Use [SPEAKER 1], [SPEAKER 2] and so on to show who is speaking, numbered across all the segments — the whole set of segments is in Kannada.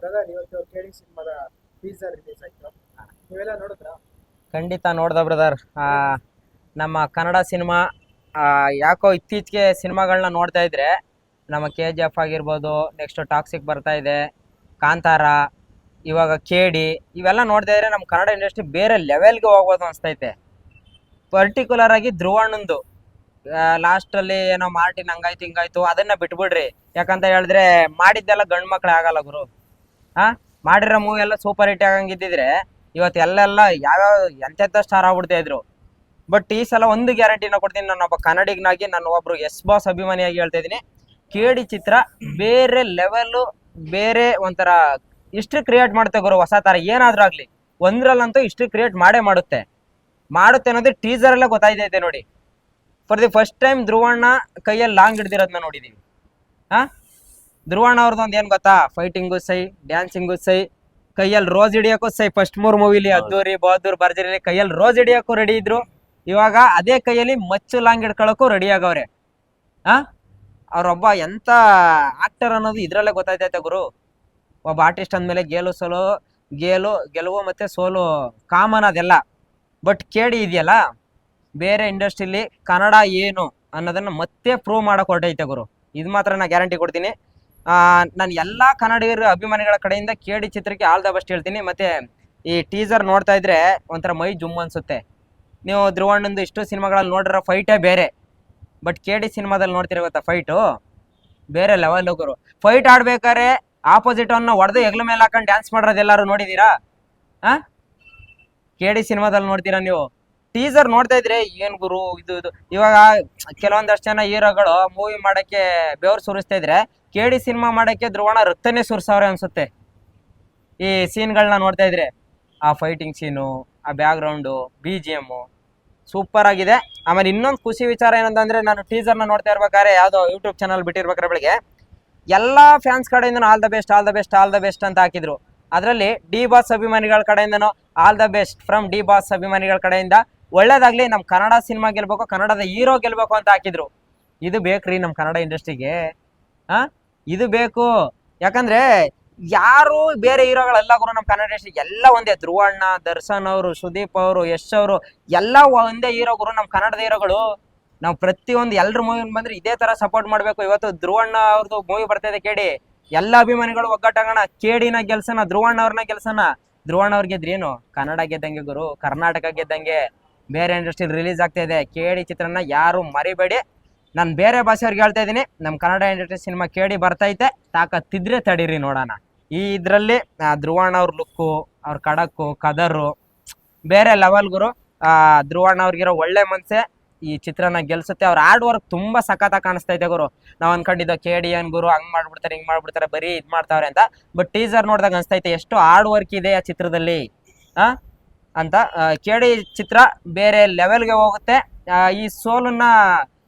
[SPEAKER 1] ಬ್ರದರ್ ಇವತ್ತು ಕೇಳಿ ಸಿನಿಮಾದ ಟೀಸರ್ ರಿಲೀಸ್ ಆಯ್ತು. ನೀವೆಲ್ಲ ನೋಡಿದ್ರಾ?
[SPEAKER 2] ಖಂಡಿತ ನೋಡ್ದ ಬ್ರದರ್. ನಮ್ಮ ಕನ್ನಡ ಸಿನಿಮಾ ಯಾಕೋ ಇತ್ತೀಚೆಗೆ ಸಿನಿಮಾಗಳನ್ನ ನೋಡ್ತಾ ಇದ್ರೆ ನಮ್ಮ KGF ಆಗಿರ್ಬೋದು, ನೆಕ್ಸ್ಟ್ ಟಾಕ್ಸಿಕ್ ಬರ್ತಾ ಇದೆ, ಕಾಂತಾರ, ಇವಾಗ ಕೇಡಿ, ಇವೆಲ್ಲ ನೋಡ್ತಾ ಇದ್ರೆ ನಮ್ಮ ಕನ್ನಡ ಇಂಡಸ್ಟ್ರಿ ಬೇರೆ ಲೆವೆಲ್ಗೆ ಹೋಗ್ಬೋದು ಅನಿಸ್ತೈತೆ. ಪರ್ಟಿಕ್ಯುಲರ್ ಆಗಿ ಧ್ರುವಣ್ಣಂದು ಲಾಸ್ಟಲ್ಲಿ ಏನೋ ಮಾರ್ಟಿನ್ ಹಂಗಾಯ್ತು ಹಿಂಗಾಯ್ತು ಅದನ್ನ ಬಿಟ್ಬಿಡ್ರಿ. ಯಾಕಂತ ಹೇಳಿದ್ರೆ ಮಾಡಿದ್ದೆಲ್ಲ ಗಂಡು ಮಕ್ಳು ಆಗಲ್ಲ ಗುರು. ಮಾಡಿರೋ ಮೂವಿ ಎಲ್ಲ ಸೂಪರ್ ಹಿಟ್ ಆಗಂಗಿದ್ದಿದ್ರೆ ಇವತ್ತು ಎಲ್ಲೆಲ್ಲ ಯಾವ್ಯಾವ ಎಂತೆಂಥ ಸ್ಟಾರ್ ಆಗ್ಬಿಡ್ತಾ ಇದ್ರು. ಬಟ್ ಈ ಸಲ ಒಂದು ಗ್ಯಾರಂಟಿನ ಕೊಡ್ತೀನಿ, ನಾನೊಬ್ಬ ಕನ್ನಡಿಗನಾಗಿ, ನಾನು ಒಬ್ರು ಎಸ್ ಬಾಸ್ ಅಭಿಮಾನಿಯಾಗಿ ಹೇಳ್ತಾ ಇದ್ದೀನಿ, ಕೇಡಿ ಚಿತ್ರ ಬೇರೆ ಲೆವೆಲ್ಲು, ಬೇರೆ ಒಂಥರ ಹಿಸ್ಟ್ರಿ ಕ್ರಿಯೇಟ್ ಮಾಡುತ್ತೆ ಗುರು. ಹೊಸ ಥರ ಏನಾದ್ರೂ ಆಗಲಿ ಒಂದ್ರಲ್ಲಂತೂ ಹಿಸ್ಟ್ರಿ ಕ್ರಿಯೇಟ್ ಮಾಡುತ್ತೆ ಅನ್ನೋದು ಟೀಸರಲ್ಲೇ ಗೊತ್ತಾಯ್ತೈತೆ ನೋಡಿ. ಫಾರ್ ದಿ ಫಸ್ಟ್ ಟೈಮ್ ಧ್ರುವಣ್ಣ ಕೈಯಲ್ಲಿ ಲಾಂಗ್ ಹಿಡ್ದಿರೋದನ್ನ ನೋಡಿದೀವಿ. ಧ್ರುವಣ್ಣ ಅವ್ರದ್ದು ಏನು ಗೊತ್ತಾ, ಫೈಟಿಂಗು ಸೈ, ಡ್ಯಾನ್ಸಿಂಗು ಸೈ, ಕೈಯಲ್ಲಿ ರೋಸ್ ಹಿಡಿಯೋಕ್ಕೂ ಸೈ. ಫಸ್ಟ್ 3 ಮೂವಿಲಿ ಅದ್ದೂರಿ, ಬಹದ್ದೂರ್, ಭರ್ಜರಿ ಕೈಯಲ್ಲಿ ರೋಸ್ ಹಿಡಿಯೋಕ್ಕೂ ರೆಡಿ ಇದ್ರು. ಇವಾಗ ಅದೇ ಕೈಯಲ್ಲಿ ಮಚ್ಚು ಲಾಂಗ್ ಹಿಡ್ಕೊಳ್ಳೋಕ್ಕೂ ರೆಡಿ ಆಗವ್ರೆ. ಅವ್ರೊಬ್ಬ ಎಂತ ಆಕ್ಟರ್ ಅನ್ನೋದು ಇದ್ರಲ್ಲೇ ಗೊತ್ತಾಯ್ತೈತೆ ಗುರು. ಒಬ್ಬ ಆರ್ಟಿಸ್ಟ್ ಅಂದಮೇಲೆ ಗೆಲುವು ಮತ್ತೆ ಸೋಲು ಕಾಮನ್ ಅದೆಲ್ಲ. ಬಟ್ ಕೇಡಿ ಇದೆಯಲ್ಲ, ಬೇರೆ ಇಂಡಸ್ಟ್ರಿಲಿ ಕನ್ನಡ ಏನು ಅನ್ನೋದನ್ನ ಮತ್ತೆ ಪ್ರೂವ್ ಮಾಡಕ್ ಹೊರಟೈತೆ ಗುರು. ಇದು ಮಾತ್ರ ನಾ ಗ್ಯಾರಂಟಿ ಕೊಡ್ತೀನಿ. ನಾನು ಎಲ್ಲ ಕನ್ನಡಿಗರ ಅಭಿಮಾನಿಗಳ ಕಡೆಯಿಂದ ಕೇಡಿ ಚಿತ್ರಕ್ಕೆ ಆಲ್ ದ ಬೆಸ್ಟ್ ಹೇಳ್ತೀನಿ. ಮತ್ತೆ ಈ ಟೀಸರ್ ನೋಡ್ತಾ ಇದ್ರೆ ಒಂಥರ ಮೈ ಜುಮ್ ಅನ್ಸುತ್ತೆ. ನೀವು ಧ್ರುವಣ್ಣಂದು ಇಷ್ಟು ಸಿನಿಮಾಗಳಲ್ಲಿ ನೋಡಿರೋ ಫೈಟೇ ಬೇರೆ, ಬಟ್ ಕೇಡಿ ಸಿನಿಮಾದಲ್ಲಿ ನೋಡ್ತಿರೋ ಗೊತ್ತಾ ಫೈಟು ಬೇರೆ ಲೆವೆಲ್ ಗುರು. ಫೈಟ್ ಆಡ್ಬೇಕಾದ್ರೆ ಆಪೋಸಿಟ್ ಅನ್ನ ಹೊಡೆದು ಹೆಗ್ಲ ಮೇಲೆ ಹಾಕೊಂಡು ಡ್ಯಾನ್ಸ್ ಮಾಡೋದು ಎಲ್ಲರೂ ನೋಡಿದೀರಾ? ಕೇಡಿ ಸಿನಿಮಾದಲ್ಲಿ ನೋಡ್ತೀರಾ ನೀವು. ಟೀಸರ್ ನೋಡ್ತಾ ಇದ್ರೆ ಏನ್ ಗುರು ಇದು. ಇವಾಗ ಕೆಲವೊಂದಷ್ಟು ಜನ ಹೀರೋಗಳು ಮೂವಿ ಮಾಡಕ್ಕೆ ಬೆವರು ಸುರಿಸ್ತಾ ಇದ್ರೆ, ಕೇಡಿ ಸಿನಿಮಾ ಮಾಡಕ್ಕೆ ಧ್ರುವಣ್ಣ ರಕ್ತನೇ ಸುರಿಸವ್ರೆ ಅನ್ಸುತ್ತೆ. ಈ ಸೀನ್ಗಳನ್ನ ನೋಡ್ತಾ ಇದ್ರೆ ಆ ಫೈಟಿಂಗ್ ಸೀನು, ಆ ಬ್ಯಾಕ್ಗ್ರೌಂಡು, BGM ಸೂಪರ್ ಆಗಿದೆ. ಆಮೇಲೆ ಇನ್ನೊಂದು ಖುಷಿ ವಿಚಾರ ಏನಂತಂದ್ರೆ, ನಾನು ಟೀಸರ್ನ ನೋಡ್ತಾ ಇರ್ಬೇಕಾದ್ರೆ ಯಾವುದೋ ಯೂಟ್ಯೂಬ್ ಚಾನಲ್ ಬಿಟ್ಟಿರ್ಬೇಕಾದ್ರೆ ಬೆಳಿಗ್ಗೆ ಎಲ್ಲ ಫ್ಯಾನ್ಸ್ ಕಡೆಯಿಂದ ಆಲ್ ದ ಬೆಸ್ಟ್ ಅಂತ ಹಾಕಿದ್ರು. ಅದರಲ್ಲಿ ಡಿ ಬಾಸ್ ಅಭಿಮಾನಿಗಳ ಕಡೆಯಿಂದನೂ all the best from D boss ಅಭಿಮಾನಿಗಳ ಕಡೆಯಿಂದ ಒಳ್ಳೇದಾಗ್ಲಿ, ನಮ್ಮ ಕನ್ನಡ ಸಿನಿಮಾ ಗೆಲ್ಬೇಕು, ಕನ್ನಡದ ಹೀರೋ ಗೆಲ್ಬೇಕು ಅಂತ ಹಾಕಿದ್ರು. ಇದು ಬೇಕ್ರಿ ನಮ್ಮ ಕನ್ನಡ ಇಂಡಸ್ಟ್ರಿಗೆ. ಇದು ಬೇಕು. ಯಾಕಂದ್ರೆ ಯಾರು ಬೇರೆ ಹೀರೋಗಳೆಲ್ಲ ಗುರು ನಮ್ಮ ಕನ್ನಡ ಇಂಡಸ್ಟ್ರಿ ಎಲ್ಲ ಒಂದೇ. ಧ್ರುವಣ್ಣ, ದರ್ಶನ್ ಅವರು, ಸುದೀಪ್ ಅವರು, ಯಶ್ ಅವರು ಎಲ್ಲ ಒಂದೇ ಹೀರೋ ಗುರು ನಮ್ಮ ಕನ್ನಡದ ಹೀರೋಗಳು. ನಾವು ಪ್ರತಿಯೊಂದು ಎಲ್ರ ಮೂವಿ ಬಂದ್ರೆ ಇದೇ ತರ ಸಪೋರ್ಟ್ ಮಾಡ್ಬೇಕು. ಇವತ್ತು ಧ್ರುವಣ್ಣ ಅವ್ರದ್ದು ಮೂವಿ ಬರ್ತಾ ಇದೆ ಕೇಡಿ, ಎಲ್ಲ ಅಭಿಮಾನಿಗಳು ಒಗ್ಗಟ್ಟಾಗೋಣ, ಕೇಡಿನ ಗೆಲ್ಸನ, ಧ್ರುವಣ್ಣ ಅವ್ರನ್ನ ಗೆಲ್ಸನ. ಧ್ರುವಣ್ಣ ಅವ್ರ ಗೆದ್ರೇನು ಕನ್ನಡ ಗೆದ್ದಂಗೆ ಗುರು, ಕರ್ನಾಟಕ ಗೆದ್ದಂಗೆ. ಬೇರೆ ಇಂಡಸ್ಟ್ರಿ ರಿಲೀಸ್ ಆಗ್ತಾ ಇದೆ ಕೇಡಿ ಚಿತ್ರನ, ಯಾರು ಮರಿಬೇಡಿ. ನಾನು ಬೇರೆ ಭಾಷೆಯವ್ರಿಗೆ ಹೇಳ್ತಾ ಇದ್ದೀನಿ, ನಮ್ಮ ಕನ್ನಡ ಇಂಡಸ್ಟ್ರಿ ಸಿನಿಮಾ ಕೇಡಿ ಬರ್ತೈತೆ, ತಾಕತ್ತಿದ್ರೆ ತಡೀರಿ ನೋಡೋಣ. ಈ ಇದರಲ್ಲಿ ಧ್ರುವಣ್ಣ ಅವ್ರ ಲುಕ್ಕು, ಅವ್ರ ಖಡಕ್ಕು, ಕದರು ಬೇರೆ ಲೆವೆಲ್ ಗುರು. ಧ್ರುವಣ್ಣ ಅವ್ರಿಗಿರೋ ಒಳ್ಳೆ ಮನ್ಸೆ ಈ ಚಿತ್ರನ ಗೆಲ್ಸುತ್ತೆ. ಅವ್ರ ಹಾರ್ಡ್ ವರ್ಕ್ ತುಂಬಾ ಸಖತ್ತಾಗಿ ಕಾಣಿಸ್ತೈತೆ ಗುರು. ನಾವು ಅನ್ಕೊಂಡಿದ್ದೋ ಕೇಡಿ ಏನ್ ಗುರು ಹಂಗ್ ಮಾಡ್ಬಿಡ್ತಾರೆ ಹಿಂಗ್ ಮಾಡ್ಬಿಡ್ತಾರೆ ಬರೀ ಇದ್ ಮಾಡ್ತಾವ್ರೆ ಅಂತ. ಬಟ್ ಟೀಸರ್ ನೋಡಿದಾಗ ಅನ್ಸ್ತೈತೆ ಎಷ್ಟು ಹಾರ್ಡ್ ವರ್ಕ್ ಇದೆ ಆ ಚಿತ್ರದಲ್ಲಿ ಅಂತ. ಕೇಡಿ ಚಿತ್ರ ಬೇರೆ ಲೆವೆಲ್ಗೆ ಹೋಗುತ್ತೆ. ಈ ಸೋಲನ್ನ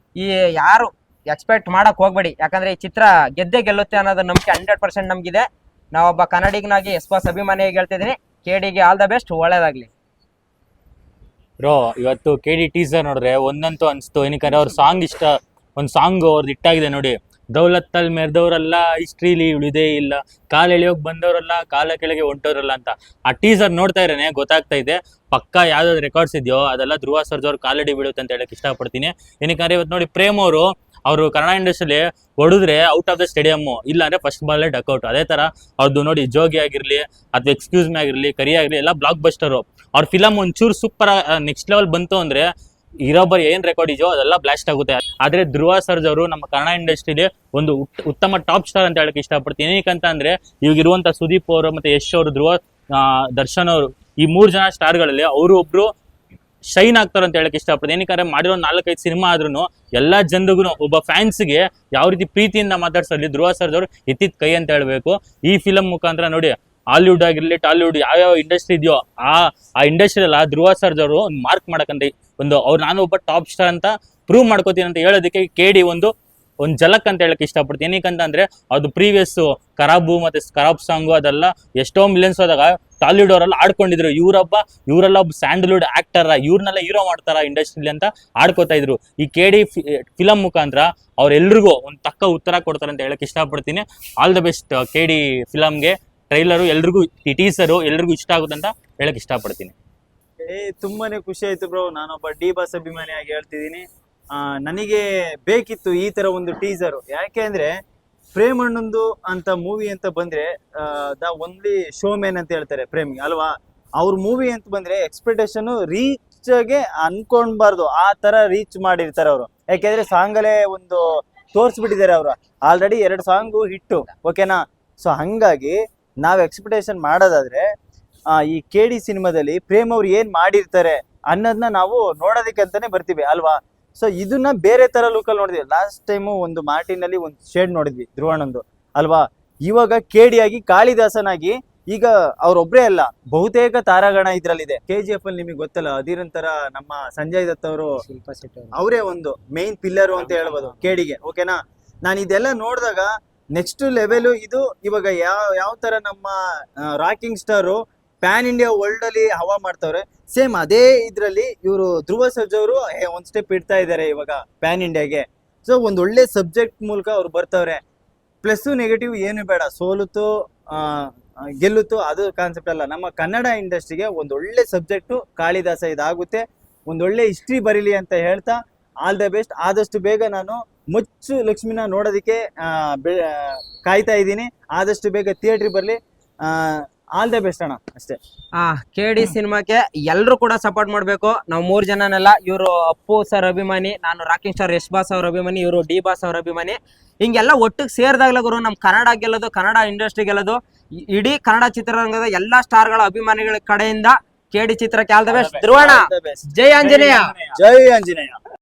[SPEAKER 2] ಯಾರು ಎಕ್ಸ್ಪೆಕ್ಟ್ ಮಾಡಕ್ ಹೋಗ್ಬೇಡಿ, ಯಾಕಂದ್ರೆ ಈ ಚಿತ್ರ ಗೆದ್ದೇ ಗೆಲ್ಲುತ್ತೆ ಅನ್ನೋದು ನಂಬಿಕೆ 100% ನಮ್ಗಿದೆ. ನಾವೊಬ್ಬ ಕನ್ನಡಿಗನಾಗಿ ಎಸ್ ಬಾಸ್ ಅಭಿಮಾನಿಯಾಗಿ ಹೇಳ್ತಿದ್ದೀನಿ, ಕೇಡಿಗೆ ಆಲ್ ದ ಬೆಸ್ಟ್, ಒಳ್ಳೇದಾಗ್ಲಿ.
[SPEAKER 3] ಬ್ರೋ ಇವತ್ತು KD ಟೀಸರ್ ನೋಡಿದ್ರೆ ಒಂದಂತೂ ಅನ್ಸ್ತು, ಏನಕ್ಕೆ ಅವ್ರ ಸಾಂಗ್ ಇಷ್ಟ. ಒಂದು ಸಾಂಗ್ ಅವ್ರದ್ದು ಇಟ್ಟಾಗಿದೆ ನೋಡಿ, ದೌಲತ್ತಲ್ಲಿ ಮೆರೆದವರೆಲ್ಲ ಹಿಸ್ಟ್ರಿಲಿ ಉಳಿದೇ ಇಲ್ಲ, ಕಾಲ ಎಳೆಯೋಕ್ ಬಂದವರಲ್ಲ, ಕಾಲ ಕೆಳಗೆ ಹೊಂಟೋರಲ್ಲ ಅಂತ. ಆ ಟೀಸರ್ ನೋಡ್ತಾ ಇರೇನೆ ಗೊತ್ತಾಗ್ತಾ ಇದೆ ಪಕ್ಕ ಯಾವ್ದಾದ್ರು ರೆಕಾರ್ಡ್ಸ್ ಇದೆಯೋ ಅದೆಲ್ಲ ಧ್ರುವ ಸರ್ಜಾ ಕಾಲಡಿ ಬೀಳುತ್ತೆ ಅಂತ ಹೇಳಕ್ ಇಷ್ಟಪಡ್ತೀನಿ. ಏನಕ್ಕೆ ಇವತ್ತು ನೋಡಿ ಪ್ರೇಮ್ ಅವರು ಕನ್ನಡ ಇಂಡಸ್ಟ್ರಿಲಿ ಹೊಡಿದ್ರೆ ಔಟ್ ಆಫ್ ದ ಸ್ಟೇಡಿಯಮ್, ಇಲ್ಲ ಅಂದ್ರೆ ಫಸ್ಟ್ ಬಾಲ್ ಡಕ್ಔಟ್. ಅದೇ ತರ ಅವ್ರದ್ದು ನೋಡಿ ಜೋಗಿ ಆಗಿರ್ಲಿ ಅಥವಾ ಎಕ್ಸ್ಕ್ಯೂಸ್ ಮಿ ಆಗಿರ್ಲಿ, ಕರಿ ಆಗಿರ್ಲಿ, ಎಲ್ಲ ಬ್ಲಾಕ್ ಬಸ್ಟರ್. ಅವ್ರ ಫಿಲಮ್ ಒಂಚೂರು ಸೂಪರ್ ನೆಕ್ಸ್ಟ್ ಲೆವೆಲ್ ಬಂತು ಅಂದ್ರೆ ಇರೋಬ್ಬರು ಏನ್ ರೆಕಾರ್ಡ್ ಇದೆಯೋ ಅದೆಲ್ಲ ಬ್ಲಾಸ್ಟ್ ಆಗುತ್ತೆ. ಆದ್ರೆ ಧ್ರುವ ಸರ್ಜಾ ಅವರು ನಮ್ಮ ಕನ್ನಡ ಇಂಡಸ್ಟ್ರಿಲಿ ಒಂದು ಉತ್ತಮ ಟಾಪ್ ಸ್ಟಾರ್ ಅಂತ ಹೇಳಕ್ ಇಷ್ಟಪಡ್ತೀನಿ. ಏನಕ್ಕಂತ ಅಂದ್ರೆ ಇವಾಗ ಇರುವಂತ ಸುದೀಪ್ ಅವರು ಮತ್ತೆ ಯಶ್ ಅವರು, ದರ್ಶನ್ ಅವರು, ಈ 3 ಜನ ಸ್ಟಾರ್ಗಳಲ್ಲಿ ಅವರು ಒಬ್ರು ಶೈನ್ ಆಗ್ತಾರೆ ಅಂತ ಹೇಳಕ್ ಇಷ್ಟಪಡ್ತೀನಿ. ಏನಕ್ಕೆ ಮಾಡಿರೋ 4-5 ಸಿನಿಮಾ ಆದ್ರೂ ಎಲ್ಲಾ ಜನರಿಗೂ, ಒಬ್ಬ ಫ್ಯಾನ್ಸ್ಗೆ ಯಾವ ರೀತಿ ಪ್ರೀತಿಯಿಂದ ಮಾತಾಡ್ಸಲಿ ಧ್ರುವ ಸರ್ಜಾ ಅವರು ಎತ್ತಿದ ಕೈ ಅಂತ ಹೇಳ್ಬೇಕು. ಈ ಫಿಲಂ ಮುಖಾಂತರ ನೋಡಿ ಹಾಲಿವುಡ್ ಆಗಿರ್ಲಿ, ಟಾಲಿವುಡ್ ಯಾವ್ಯಾವ ಇಂಡಸ್ಟ್ರಿ ಇದೆಯೋ ಆ ಇಂಡಸ್ಟ್ರಿ ಎಲ್ಲ ಧ್ರುವ ಸರ್ಜಾ ಅವರು ಒಂದು ಮಾರ್ಕ್ ಮಾಡಕಂತ ನಾನು ಒಬ್ಬ ಟಾಪ್ ಸ್ಟಾರ್ ಅಂತ ಪ್ರೂವ್ ಮಾಡ್ಕೋತೀನಿ ಅಂತ ಹೇಳೋದಕ್ಕೆ KD ಒಂದು ಜಲಕ್ ಅಂತ ಹೇಳಕ್ ಇಷ್ಟಪಡ್ತೀನಿ. ಏನಕ್ಕಂತ ಅಂದ್ರೆ ಅದು ಪ್ರೀವಿಯಸ್ ಖರಾಬು ಮತ್ತೆ ಖರಾಬ್ ಸಾಂಗು ಅದೆಲ್ಲ ಎಷ್ಟೋ ಮಿಲಿಯನ್ಸ್ ಹೋದಾಗ ಟಾಲಿವುಡ್ ಅವರೆಲ್ಲ ಆಡ್ಕೊಂಡಿದ್ರು, ಇವರೆಲ್ಲ ಒಬ್ಬ ಸ್ಯಾಂಡಲ್ವುಡ್ ಆಕ್ಟರ್, ಇವ್ರನ್ನೆಲ್ಲ ಹೀರೋ ಮಾಡ್ತಾರ ಇಂಡಸ್ಟ್ರಿಲಿ ಅಂತ ಆಡ್ಕೋತಾ ಇದ್ರು. ಈ KD ಫಿಲಂ ಮುಖಾಂತರ ಅವ್ರೆಲ್ರಿಗೂ ಒಂದು ತಕ್ಕ ಉತ್ತರ ಕೊಡ್ತಾರೆ ಅಂತ ಹೇಳಕ್ ಇಷ್ಟಪಡ್ತೀನಿ. ಆಲ್ ದ ಬೆಸ್ಟ್ KD ಫಿಲಮ್ಗೆ, ಟ್ರೈಲರು ಎಲ್ರಿಗೂ ಈ ಟೀಸರು ಎಲ್ರಿಗೂ ಇಷ್ಟ ಆಗುತ್ತೆ ಅಂತ ಹೇಳಕ್ ಇಷ್ಟಪಡ್ತೀನಿ.
[SPEAKER 4] ತುಂಬಾನೇ ಖುಷಿ ಆಯ್ತು ಬ್ರೋ. ನಾನೊಬ್ಬ ಡಿ ಬಾಸ್ ಅಭಿಮಾನಿಯಾಗಿ ಹೇಳ್ತಿದ್ದೀನಿ. ನನಗೆ ಬೇಕಿತ್ತು ಈ ತರ ಒಂದು ಟೀಸರ್. ಯಾಕೆ ಅಂದ್ರೆ ಪ್ರೇಮ್ ಅಣ್ಣಂದು ಅಂತ ಮೂವಿ ಅಂತ ಬಂದ್ರೆ ದ ಓನ್ಲಿ ಶೋ ಮ್ಯಾನ್ ಅಂತ ಹೇಳ್ತಾರೆ ಪ್ರೇಮ್ ಅಲ್ವಾ. ಅವ್ರ ಮೂವಿ ಅಂತ ಬಂದ್ರೆ ಎಕ್ಸ್ಪೆಕ್ಟೇಷನ್ ರೀಚ್ಗೆ ಅನ್ಕೊಂಡ್ಬಾರ್ದು, ಆ ತರ ರೀಚ್ ಮಾಡಿರ್ತಾರೆ ಅವರು. ಯಾಕೆಂದ್ರೆ ಸಾಂಗಲ್ಲೇ ಒಂದು ತೋರ್ಸ್ಬಿಟ್ಟಿದ್ದಾರೆ ಅವರು. ಆಲ್ರೆಡಿ 2 ಸಾಂಗು ಹಿಟ್ಟು, ಓಕೆನಾ. ಸೊ ಹಂಗಾಗಿ ನಾವ್ ಎಕ್ಸ್ಪೆಕ್ಟೇಷನ್ ಮಾಡೋದಾದ್ರೆ ಈ KD ಸಿನಿಮಾದಲ್ಲಿ ಪ್ರೇಮ್ ಅವ್ರು ಏನ್ ಮಾಡಿರ್ತಾರೆ ಅನ್ನೋದನ್ನ ನಾವು ನೋಡೋದಕ್ಕಂತಾನೆ ಬರ್ತೀವಿ ಅಲ್ವಾ. ಸೊ ಇದನ್ನ ಬೇರೆ ತರ ಲುಕಲ್ಲಿ ನೋಡಿದ್ವಿ. ಲಾಸ್ಟ್ ಟೈಮು ಒಂದು ಮಾರ್ಟಿನಲ್ಲಿ ಒಂದು ಶೇಡ್ ನೋಡಿದ್ವಿ ಧ್ರುವಣ್ಣಂದು ಅಲ್ವಾ. ಇವಾಗ KD ಆಗಿ ಕಾಳಿದಾಸನಾಗಿ ಈಗ ಅವ್ರೊಬ್ರೇ ಅಲ್ಲ, ಬಹುತೇಕ ತಾರಾಗಣ ಇದ್ರಲ್ಲಿದೆ. KGF ಅಲ್ಲಿ ನಿಮಗೆ ಗೊತ್ತಲ್ಲ, ಅದಿರಂತರ ನಮ್ಮ ಸಂಜಯ್ ದತ್ ಅವರು ಅವರೇ ಒಂದು ಮೇನ್ ಪಿಲ್ಲರು ಅಂತ ಹೇಳ್ಬೋದು KDಗೆ, ಓಕೆನಾ. ನಾನು ಇದೆಲ್ಲ ನೋಡಿದಾಗ ನೆಕ್ಸ್ಟ್ ಲೆವೆಲ್ ಇದು. ಇವಾಗ ಯಾವ ತರ ನಮ್ಮ rocking star PAN India world ಅಲ್ಲಿ ಹವಾ ಮಾಡ್ತವ್ರೆ, ಸೇಮ್ ಅದೇ ಇದ್ರಲ್ಲಿ ಇವರು ಧ್ರುವ ಸರ್ಜಾ ಅವರು ಒಂದ್ ಸ್ಟೆಪ್ ಇಡ್ತಾ ಇದ್ದಾರೆ ಇವಾಗ ಪ್ಯಾನ್ ಇಂಡಿಯಾಗೆ. ಸೊ ಒಂದ್ ಒಳ್ಳೆ ಸಬ್ಜೆಕ್ಟ್ ಮೂಲಕ ಅವ್ರು ಬರ್ತವ್ರೆ. ಪ್ಲಸ್ ನೆಗೆಟಿವ್ ಏನು ಬೇಡ, ಸೋಲುತ್ತೋ ಗೆಲ್ಲುತ್ತೋ ಅದು ಕಾನ್ಸೆಪ್ಟ್ ಅಲ್ಲ. ನಮ್ಮ ಕನ್ನಡ ಇಂಡಸ್ಟ್ರಿಗೆ ಒಂದ್ ಒಳ್ಳೆ ಸಬ್ಜೆಕ್ಟು ಕಾಳಿದಾಸ ಇದಾಗುತ್ತೆ. ಒಂದೊಳ್ಳೆ ಹಿಸ್ಟ್ರಿ ಬರೀಲಿ ಅಂತ ಹೇಳ್ತಾ ಆಲ್ ದ ಬೆಸ್ಟ್. ಆದಷ್ಟು ಬೇಗ ನಾನು ಮುಚ್ಚು ಲಕ್ಷ್ಮಿನ ನೋಡೋದಕ್ಕೆ ಕಾಯ್ತಾ ಇದ್ದೀನಿ. ಆದಷ್ಟು ಬೇಗ ಥಿಯೇಟ್ರಿಗೆ ಬರಲಿ. ಆಲ್ ದ ಬೆಸ್ಟ್ ಅಣ್ಣ, ಅಷ್ಟೇ.
[SPEAKER 2] KD ಸಿನಿಮಾಕ್ಕೆ ಎಲ್ಲರೂ ಕೂಡ ಸಪೋರ್ಟ್ ಮಾಡ್ಬೇಕು. ನಾವು 3 ಜನನೆಲ್ಲ, ಇವರು ಅಪ್ಪು ಸರ್ ಅಭಿಮಾನಿ, ನಾನು ರಾಕಿಂಗ್ ಸ್ಟಾರ್ ಯಶ್ ಬಾಸ್ ಅವ್ರ ಅಭಿಮಾನಿ, ಇವರು ಡಿ ಬಾಸ್ ಅವ್ರ ಅಭಿಮಾನಿ. ಹಿಂಗೆಲ್ಲ ಒಟ್ಟಿಗೆ ಸೇರಿದಾಗಲೇ ಗುರು ನಮ್ ಕನ್ನಡ ಗೆಲ್ಲೋದು, ಕನ್ನಡ ಇಂಡಸ್ಟ್ರಿ ಗೆಲ್ಲೋದು. ಇಡೀ ಕನ್ನಡ ಚಿತ್ರರಂಗದ ಎಲ್ಲಾ ಸ್ಟಾರ್ಗಳ ಅಭಿಮಾನಿಗಳ ಕಡೆಯಿಂದ KD ಚಿತ್ರಕ್ಕೆ ಆಲ್ ದ ಬೆಸ್ಟ್. ಧ್ರುವಣ್ಣ, ಜೈ ಆಂಜನೇಯ.
[SPEAKER 4] ಜೈ ಆಂಜನೇಯ.